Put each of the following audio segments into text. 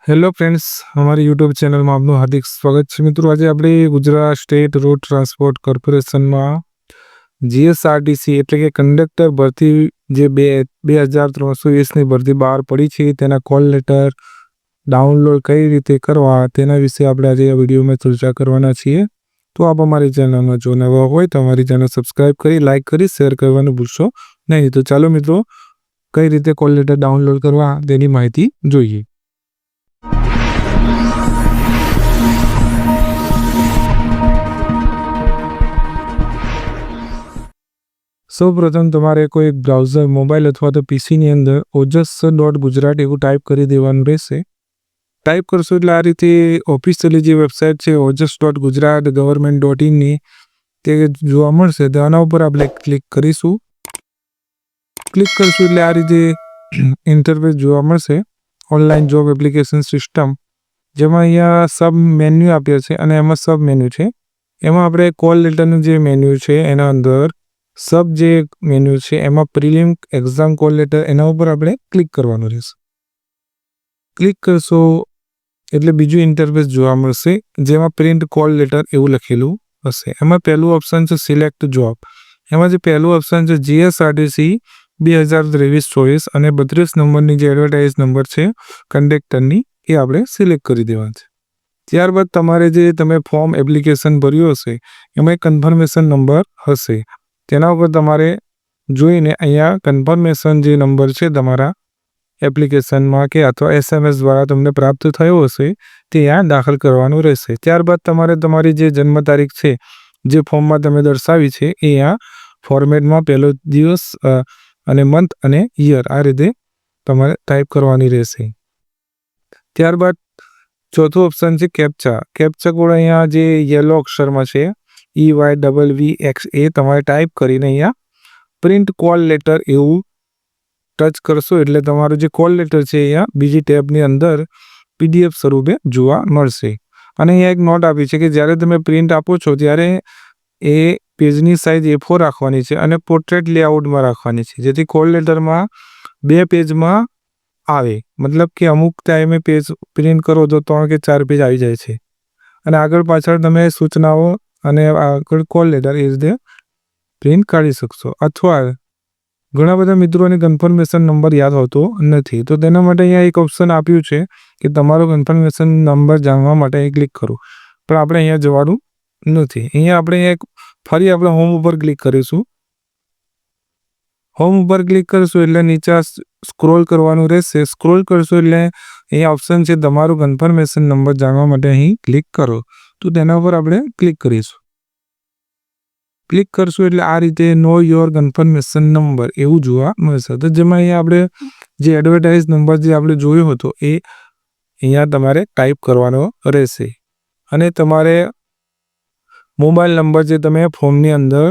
Hello friends, हमारी YouTube channel में आपનું હાર્દિક સ્વાગત છે। મિત્રો, આજે આપણે ગુજરાત સ્ટેટ રોડ ટ્રાન્સપોર્ટ કોર્પોરેશનમાં જીએસઆરટીસી એટલે કે કંડક્ટર ભરતી જે 2320ની ભરતી બહાર પડી છે તેના કોલ લેટર ડાઉનલોડ કઈ રીતે કરવા તેના વિશે આપણે આજે આ વિડીયોમાં ચર્ચા કરવાના છીએ। તો આપ અમારી ચેનલમાં જો નવા હોય તો અમારી ચેનલ સબસ્ક્રાઇબ કરી, લાઇક કરી, શેર કરવાનું ભૂલશો નહીં। તો ચાલો મિત્રો, કઈ રીતે કોલ લેટર ડાઉનલોડ કરવા તેની માહિતી જોઈએ। સૌપ્રથમ તમારે કોઈ બ્રાઉઝર, મોબાઈલ અથવા તો પીસીની અંદર ojas.gujarat એવું ટાઈપ કરી દેવાનું રહેશે। ટાઈપ કરશો એટલે આ રીતે ઓફિશિયલી જે વેબસાઇટ છે ojas.gujarat government.in ની તે જોવા મળશે। તો આના ઉપર આપણે ક્લિક કરીશું। ક્લિક કરશું એટલે આ રીતે ઇન્ટરફેસ જોવા મળશે, ઓનલાઈન જોબ એપ્લિકેશન સિસ્ટમ, જેમાં અહીંયા સબ મેન્યુ આપ્યા છે અને એમાં સબ મેન્યુ છે। એમાં આપણે કોલ લેટરનું જે મેન્યુ છે એના અંદર સબ જે મેન્યુ છે એમાં પ્રિલિમ એક્ઝામ કોલ લેટર, એના ઉપર આપણે ક્લિક કરવાનું રહેશે। ક્લિક કરશો એટલે બીજું ઇન્ટરફેસ જોવા મળશે, જેમાં પ્રિન્ટ કોલ લેટર એવું લખેલું હશે। એમાં પહેલું ઓપ્શન છે સિલેક્ટ જોબ। એમાં જે પહેલું ઓપ્શન છે જીએસઆરટીસી 2023-24 અને 32 નંબરની જે એડવર્ટાઇઝ નંબર છે કંડક્ટરની એ આપણે સિલેક્ટ કરી દેવાનું છે। ત્યારબાદ તમારે જે તમે ફોર્મ એપ્લિકેશન ભર્યું હશે એમાં કન્ફર્મેશન નંબર હશે, તેના ઉપર તમારે જોઈને અહીંયા કન્ફર્મેશન જે નંબર છે તમારા એપ્લિકેશનમાં કે અથવા SMS દ્વારા તમને પ્રાપ્ત થયો હશે તે અહીંયા દાખલ કરવાનું રહેશે। ત્યારબાદ તમારે તમારી જે જન્મ તારીખ છે જે ફોર્મમાં તમે દર્શાવી છે એ અહીંયા ફોર્મેટમાં પહેલો દિવસ અને મંથ અને યર આ રીતે તમારે ટાઈપ કરવાની રહેશે। ત્યારબાદ ચોથું ઓપ્શન છે કેપ્ચા। કેપ્ચા કોડ અહીંયા જે યલો અક્ષરમાં છે EYVVXA તમારે ટાઈપ કરીને અહીંયા પ્રિન્ટ કોલ લેટર એવું ટચ કરશો એટલે તમારું જે કોલ લેટર છે અહીંયા બીજી ટેબની અંદર PDF સ્વરૂપે જોવા મળશે। અને અહીંયા એક નોટ આપી છે કે જ્યારે તમે પ્રિન્ટ આપો છો ત્યારે એ પેજની સાઇઝ A4 રાખવાની છે અને પોર્ટ્રેટ લેઆઉટમાં રાખવાની છે, જેથી કોલ લેટરમાં 2 પેજમાં આવે। મતલબ કે અમુક ટાઈમે પેજ પ્રિન્ટ કરો તો 3 કે 4 પેજ આવી જાય છે અને આગળ પાછળ તમે સૂચનાઓ અને આગળ કોલ લેટર એ રીતે પ્રિન્ટ કાઢી શકશો। અથવા ઘણા બધા મિત્રોને કન્ફર્મેશન નંબર યાદ હોતો નથી, તો તેના માટે અહીંયા એક ઓપ્શન આપ્યું છે કે તમારો કન્ફર્મેશન નંબર જાણવા માટે અહીં ક્લિક કરો, પણ આપણે અહીંયા જવાનું નથી। અહીંયા આપણે ફરી આપણે હોમ ઉપર ક્લિક કરીશું। હોમ ઉપર ક્લિક કરશું એટલે નીચે સ્ક્રોલ કરવાનું રહેશે। સ્ક્રોલ કરશો એટલે અહીંયા ઓપ્શન છે તમારું કન્ફર્મેશન નંબર જાણવા માટે અહીં ક્લિક કરો, તો તેના ઉપર આપણે ક્લિક કરીશું। ક્લિક કરશું એટલે આ રીતે નો યોર કન્ફર્મેશન નંબર એવું જોવા મળશે। તો જેમાં અહીંયા આપણે જે એડવર્ટાઇઝ નંબર જે આપણે જોયો હતો એ અહીંયા તમારે ટાઈપ કરવાનો રહેશે અને તમારે મોબાઈલ નંબર જે તમે ફોર્મની અંદર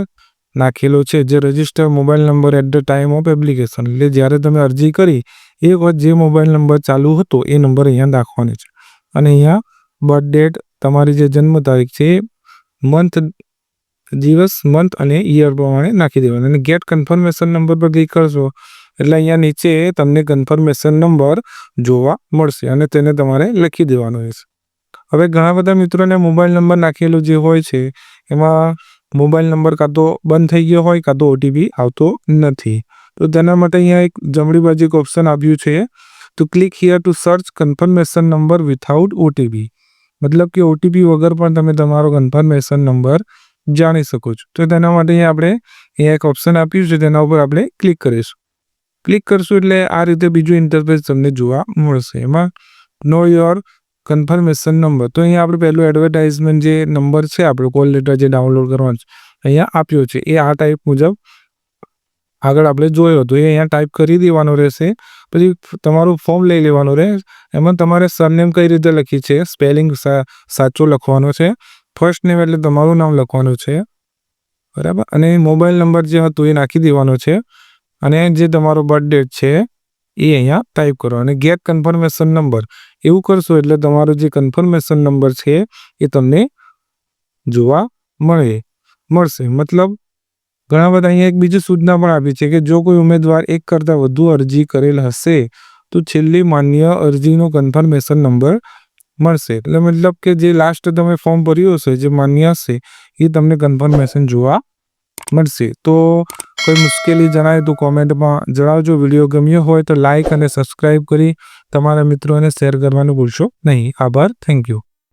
નાખેલો છે, જે register mobile number eight the time of application, એટલે જ્યારે તમે અરજી કરી એ વખત જે મોબાઈલ નંબર ચાલુ હતો એ નંબર અહીંયા નાખવાનો છે અને અહીંયા બર્થ ડેટ, તમારી જે જન્મ તારીખ છે, મંથ, દિવસ, મંથ અને યર પ્રમાણે નાખી દેવાનું અને ગેટ કન્ફર્મેશન નંબર પર ક્લિક કરશો એટલે અહીંયા નીચે તમને કન્ફર્મેશન નંબર જોવા મળશે અને તેને તમારે લખી દેવાનો રહેશે। હવે ઘણા બધા મિત્રોને મોબાઈલ નંબર નાખેલો જે હોય છે એમાં મોબાઈલ નંબર કાં તો બંધ થઈ ગયો હોય કાં તો OTP આવતો નથી, તો તેના માટે અહીંયા એક જમણી બાજુ એક ઓપ્શન આપ્યું છે તો click here two search confirmation number without OTP। મતલબ કે OTP વગર પણ તમે તમારો કન્ફર્મેશન નંબર જાણી શકો છો। તો તેના માટે આપણે અહીંયા એક ઓપ્શન આપ્યું છે, તેના ઉપર આપણે ક્લિક કરીશું। ક્લિક કરશું એટલે આ રીતે બીજું ઇન્ટરફેસ તમને જોવા મળશે। એમાં નો યોર કન્ફર્મેશન નંબર, તો અહીંયા આપણે પહેલું એડવર્ટાઇઝમેન્ટ જે નંબર છે આપણો કોલ લેટર જે ડાઉનલોડ કરવાનો છે અહીંયા આપ્યો છે એ આ ટાઈપ મુજબ આગળ આપણે જોયો હતો એ અહીંયા ટાઈપ કરી દેવાનો રહેશે। પછી તમારું ફોર્મ લઈ લેવાનું રહે, એમાં તમારે સરનેમ કઈ રીતે લખી છે સ્પેલિંગ સાચો લખવાનો છે, ફર્સ્ટ નેમ એટલે તમારું નામ લખવાનું છે, બરાબર, અને મોબાઈલ નંબર જે હતો એ નાખી દેવાનો છે અને જે તમારો બર્થ ડેટ છે એ અહીંયા ટાઈપ કરો અને ગેટ કન્ફર્મેશન નંબર એવું કરશો એટલે તમારો જે કન્ફર્મેશન નંબર છે એ તમને જોવા મળશે। મતલબ ઘણા બધા અહીંયા એક બીજી સૂચના પણ આપી છે કે જો કોઈ ઉમેદવાર એક કરતાં વધુ અરજી કરેલ હશે તો છેલ્લી માન્ય અરજીનો કન્ફર્મેશન નંબર મળશે. એટલે મતલબ કે જે લાસ્ટ તમે ફોર્મ ભર્યું હશે જે માન્ય હશે એ તમને કન્ફર્મેશન જોવા મળશે. તો કોઈ મુશ્કેલી જણાય તો કોમેન્ટમાં જણાવજો. વિડીયો ગમ્યો હોય તો લાઇક અને સબસ્ક્રાઈબ કરી તમારા મિત્રોને શેર કરવાનું ભૂલશો નહીં. આભાર. Thank you.